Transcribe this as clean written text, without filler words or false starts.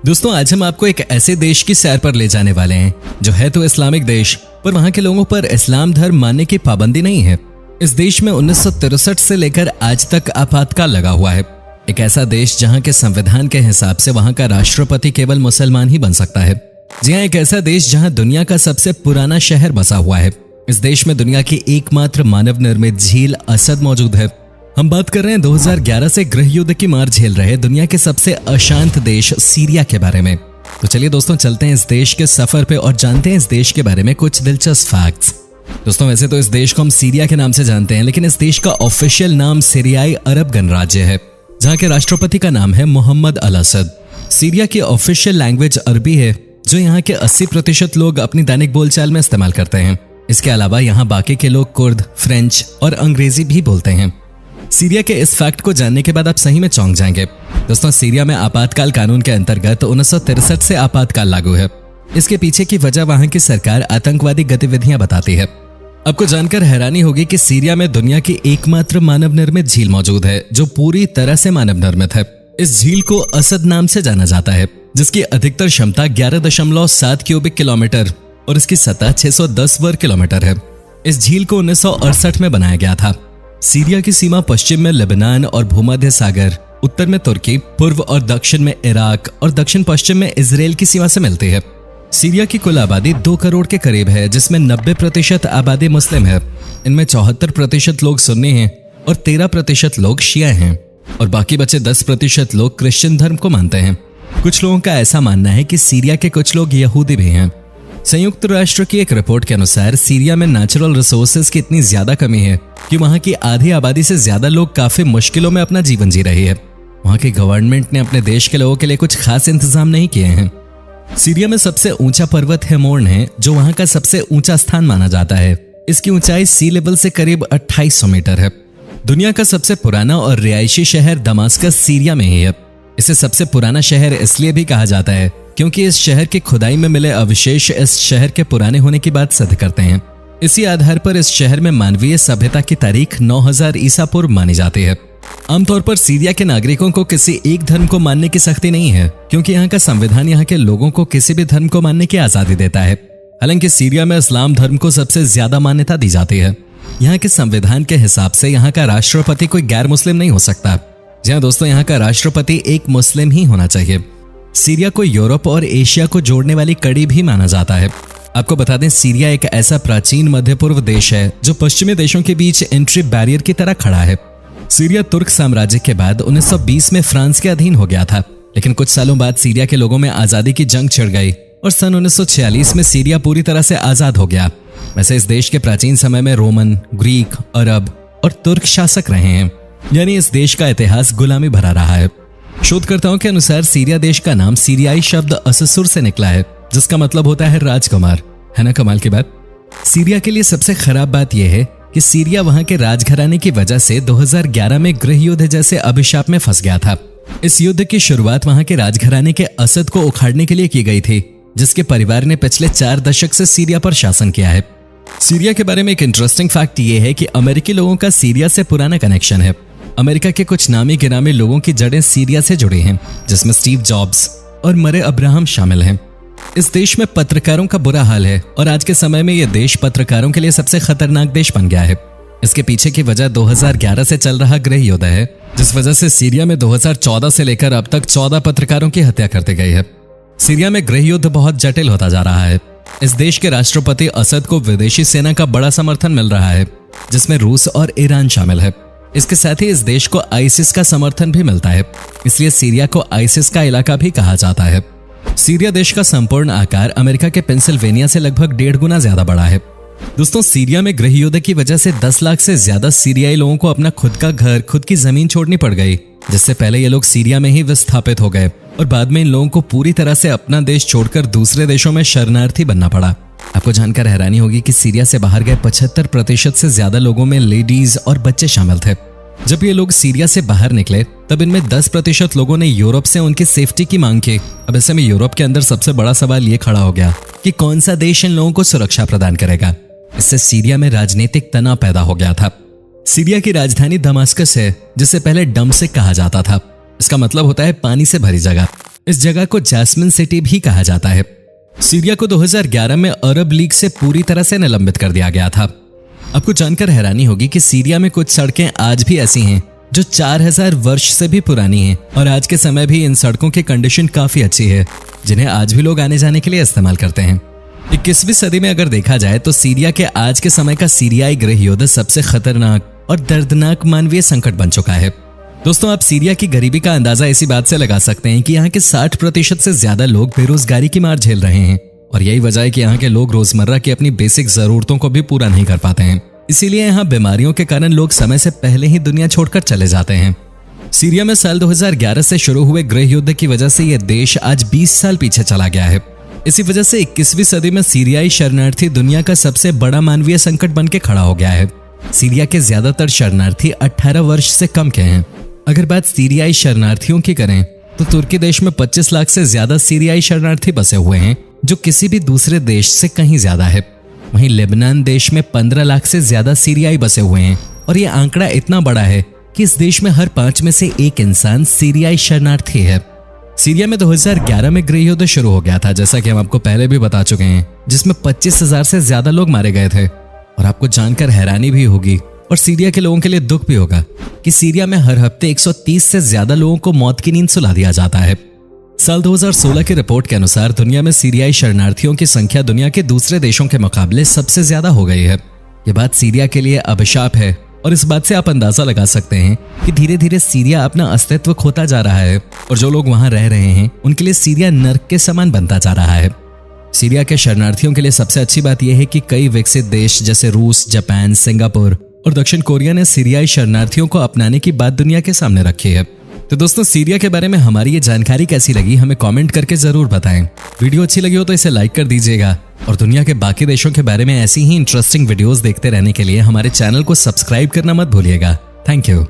दोस्तों आज हम आपको एक ऐसे देश की सैर पर ले जाने वाले हैं जो है तो इस्लामिक देश, पर वहां के लोगों पर इस्लाम धर्म मानने की पाबंदी नहीं है। इस देश में 1963 से लेकर आज तक आपातकाल लगा हुआ है। एक ऐसा देश जहां के संविधान के हिसाब से वहां का राष्ट्रपति केवल मुसलमान ही बन सकता है। जी हाँ, एक ऐसा देश जहां दुनिया का सबसे पुराना शहर बसा हुआ है। इस देश में दुनिया की एकमात्र मानव निर्मित झील असद मौजूद है। हम बात कर रहे हैं 2011 से गृह युद्ध की मार झेल रहे दुनिया के सबसे अशांत देश सीरिया के बारे में। तो चलिए दोस्तों चलते हैं इस देश के सफर पे और जानते हैं इस देश के बारे में कुछ दिलचस्प फैक्ट्स। दोस्तों वैसे तो इस देश को हम सीरिया के नाम से जानते हैं, लेकिन इस देश का ऑफिशियल नाम सीरियाई अरब गणराज्य है, जहाँ के राष्ट्रपति का नाम है मोहम्मद अल असद। सीरिया की ऑफिशियल लैंग्वेज अरबी है, जो यहाँ के 80% लोग अपनी दैनिक बोलचाल में इस्तेमाल करते हैं। इसके अलावा यहाँ बाकी के लोग कुर्द, फ्रेंच और अंग्रेजी भी बोलते हैं। सीरिया के इस फैक्ट को जानने के बाद आप सही में चौंक जाएंगे। दोस्तों सीरिया में आपातकाल कानून के अंतर्गत 1963 से आपातकाल लागू है। इसके पीछे की वजह वहां की सरकार आतंकवादी गतिविधियां बताती है। आपको जानकर हैरानी होगी कि सीरिया में दुनिया की एकमात्र मानव निर्मित झील मौजूद है, जो पूरी तरह से मानव निर्मित है। इस झील को असद नाम से जाना जाता है, जिसकी अधिकतर क्षमता 11.7 क्यूबिक किलोमीटर और इसकी सतह 610 वर्ग किलोमीटर है। इस झील को 1968 में बनाया गया था। सीरिया की सीमा पश्चिम में लेबनान और भूमध्य सागर, उत्तर में तुर्की, पूर्व और दक्षिण में इराक और दक्षिण पश्चिम में इजराइल की सीमा से मिलती है। सीरिया की कुल आबादी 2 करोड़ के करीब है, जिसमें 90% आबादी मुस्लिम है। इनमें 74% लोग सुन्नी हैं और 13% लोग शिया हैं और बाकी बचे 10% लोग क्रिश्चियन धर्म को मानते हैं। कुछ लोगों का ऐसा मानना है कि सीरिया के कुछ लोग यहूदी भी हैं। संयुक्त राष्ट्र की एक रिपोर्ट के अनुसार सीरिया में नेचुरल रिसोर्सेज की इतनी ज्यादा कमी है कि वहां की आधी आबादी से ज्यादा लोग काफी मुश्किलों में अपना जीवन जी रही है। वहां की गवर्नमेंट ने अपने देश के लोगों के लिए कुछ खास इंतजाम नहीं किए हैं। सीरिया में सबसे ऊंचा पर्वत हेमोन है, जो वहां का सबसे ऊंचा स्थान माना जाता है। इसकी ऊंचाई सी लेवल से करीब 2800 मीटर है। दुनिया का सबसे पुराना और रिहायशी शहर दमास्कस सीरिया में ही है। इसे सबसे पुराना शहर इसलिए भी कहा जाता है क्योंकि इस शहर की खुदाई में मिले अवशेष इस शहर के पुराने होने की बात सिद्ध करते हैं। इसी आधार पर इस शहर में मानवीय सभ्यता की तारीख 9000 ईसा पूर्व मानी जाती है। आमतौर पर सीरिया के नागरिकों को किसी एक धर्म को मानने की सख्ती नहीं है, क्योंकि यहाँ का संविधान यहाँ के लोगों को किसी भी धर्म को मानने की आजादी देता है। हालांकि सीरिया में इस्लाम धर्म को सबसे ज्यादा मान्यता दी जाती है। यहाँ के संविधान के हिसाब से यहाँ का राष्ट्रपति कोई गैर मुस्लिम नहीं हो सकता। जहाँ दोस्तों यहाँ का राष्ट्रपति एक मुस्लिम ही होना चाहिए। सीरिया को यूरोप और एशिया को जोड़ने वाली कड़ी भी माना जाता है। आपको बता दें, सीरिया एक ऐसा प्राचीन मध्य पूर्व देश है जो पश्चिमी देशों के बीच एंट्री बैरियर की तरह खड़ा है। सीरिया तुर्क साम्राज्य के बाद 1920 में फ्रांस के अधीन हो गया था, लेकिन कुछ सालों बाद सीरिया के लोगों में आजादी की जंग छिड़ गई और सन 1946 में सीरिया पूरी तरह से आजाद हो गया। वैसे इस देश के प्राचीन समय में रोमन, ग्रीक, अरब और तुर्क शासक रहे हैं, यानी इस देश का इतिहास गुलामी भरा रहा है। शोधकर्ताओं के अनुसार सीरिया देश का नाम सीरियाई शब्द अससुर से निकला है, जिसका मतलब होता है राजकुमार। है ना कमाल की बात। सीरिया के लिए सबसे खराब बात यह है कि सीरिया वहां के राजघराने की वजह से 2011 में गृह युद्ध जैसे अभिशाप में फंस गया था। इस युद्ध की शुरुआत वहां के राजघराने के असद को उखाड़ने के लिए की गई थी, जिसके परिवार ने पिछले 4 दशक से सीरिया पर शासन किया है। सीरिया के बारे में एक इंटरेस्टिंग फैक्ट ये है कि अमेरिकी लोगों का सीरिया से पुराना कनेक्शन है। अमेरिका के कुछ नामी गिरामी लोगों की जड़ें सीरिया से जुड़ी हैं, जिसमें स्टीव जॉब्स और मरे अब्राहम शामिल हैं। इस देश में पत्रकारों का बुरा हाल है और आज के समय में यह देश पत्रकारों के लिए सबसे खतरनाक देश बन गया है। इसके पीछे की वजह 2011 से चल रहा गृह युद्ध है, जिस वजह से सीरिया में 2014 से लेकर अब तक 14 पत्रकारों की हत्या कर दी गई है। सीरिया में गृह युद्ध बहुत जटिल होता जा रहा है। इस देश के राष्ट्रपति असद को विदेशी सेना का बड़ा समर्थन मिल रहा है, जिसमें रूस और ईरान शामिल है। इसके साथ ही इस देश को आईसिस का समर्थन भी मिलता है, इसलिए सीरिया को आईसिस का इलाका भी कहा जाता है। सीरिया देश का संपूर्ण आकार अमेरिका के पेंसिल्वेनिया से लगभग 1.5 गुना ज्यादा बड़ा है। दोस्तों सीरिया में गृह युद्ध की वजह से 10 लाख से ज्यादा सीरियाई लोगों को अपना खुद का घर, खुद की जमीन छोड़नी पड़ गई, जिससे पहले ये लोग सीरिया में ही विस्थापित हो गए और बाद में इन लोगों को पूरी तरह से अपना देश छोड़कर दूसरे देशों में शरणार्थी बनना पड़ा। आपको जानकर हैरानी होगी कि सीरिया से बाहर गए 75% से ज्यादा लोगों में लेडीज और बच्चे शामिल थे। जब ये लोग सीरिया से बाहर निकले तब इनमें 10% लोगों ने यूरोप से उनकी सेफ्टी की मांग की। अब ऐसे में यूरोप के अंदर सबसे बड़ा सवाल ये खड़ा हो गया कि कौन सा देश इन लोगों को सुरक्षा प्रदान करेगा। इससे सीरिया में राजनीतिक तनाव पैदा हो गया था। सीरिया की राजधानी दमास्कस है, जिसे पहले डमसिक कहा जाता था। इसका मतलब होता है पानी से भरी जगह। इस जगह को जैस्मिन सिटी भी कहा जाता है। सीरिया को 2011 में अरब लीग से पूरी तरह से निलंबित कर दिया गया था। आपको जानकर हैरानी होगी कि सीरिया में कुछ सड़कें आज भी ऐसी हैं जो 4000 वर्ष से भी पुरानी हैं और आज के समय भी इन सड़कों की कंडीशन काफी अच्छी है, जिन्हें आज भी लोग आने जाने के लिए इस्तेमाल करते हैं। 21वीं सदी में अगर देखा जाए तो सीरिया के आज के समय का सीरियाई गृह युद्ध सबसे खतरनाक और दर्दनाक मानवीय संकट बन चुका है। दोस्तों, आप सीरिया की गरीबी का अंदाजा इसी बात से लगा सकते हैं कि यहाँ के 60% से ज्यादा लोग बेरोजगारी की मार झेल रहे हैं और यही वजह है कि यहाँ के लोग रोजमर्रा की अपनी बेसिक जरूरतों को भी पूरा नहीं कर पाते हैं। इसीलिए यहाँ बीमारियों के कारण लोग समय से पहले ही दुनिया छोड़कर चले जाते हैं। सीरिया में साल 2011 से शुरू हुए गृह युद्ध की वजह से यह देश आज 20 साल पीछे चला गया है। इसी वजह से 21वीं सदी में सीरियाई शरणार्थी दुनिया का सबसे बड़ा मानवीय संकट बन के खड़ा हो गया है। सीरिया के ज्यादातर शरणार्थी 18 वर्ष से कम के हैं। अगर बात सीरियाई शरणार्थियों की करें तो तुर्की देश में 25 लाख से ज्यादा सीरियाई शरणार्थी बसे हुए हैं, जो किसी भी दूसरे देश से कहीं ज्यादा है। वहीं लेबनान देश में 15 लाख से ज्यादा सीरियाई बसे हुए हैं और यह आंकड़ा इतना बड़ा है कि इस देश में हर 5 में से 1 इंसान सीरियाई शरणार्थी है। सीरिया में 2011 में गृह युद्ध शुरू हो गया था, जैसा कि हम आपको पहले भी बता चुके हैं, जिसमें 25,000 से ज्यादा लोग मारे गए थे। और आपको जानकर हैरानी भी होगी और सीरिया के लोगों के लिए दुख भी होगा कि सीरिया में हर हफ्ते 130 से ज्यादा लोगों को मौत की नींद सुला दिया जाता है। साल 2016 की रिपोर्ट के अनुसार दुनिया में सीरियाई शरणार्थियों की संख्या दुनिया के दूसरे देशों के मुकाबले सबसे ज्यादा हो गई है। ये बात सीरिया के लिए अभिशाप है और इस बात से आप अंदाजा लगा सकते हैं कि धीरे धीरे सीरिया अपना अस्तित्व खोता जा रहा है और जो लोग वहां रह रहे हैं उनके लिए सीरिया नर्क के समान बनता जा रहा है। सीरिया के शरणार्थियों के लिए सबसे अच्छी बात यह है कि कई विकसित देश जैसे रूस, जापान, सिंगापुर और दक्षिण कोरिया ने सीरियाई शरणार्थियों को अपनाने की बात दुनिया के सामने रखी है। तो दोस्तों, सीरिया के बारे में हमारी ये जानकारी कैसी लगी हमें कमेंट करके जरूर बताएं। वीडियो अच्छी लगी हो तो इसे लाइक कर दीजिएगा और दुनिया के बाकी देशों के बारे में ऐसी ही इंटरेस्टिंग वीडियोस देखते रहने के लिए हमारे चैनल को सब्सक्राइब करना मत भूलिएगा। Thank you.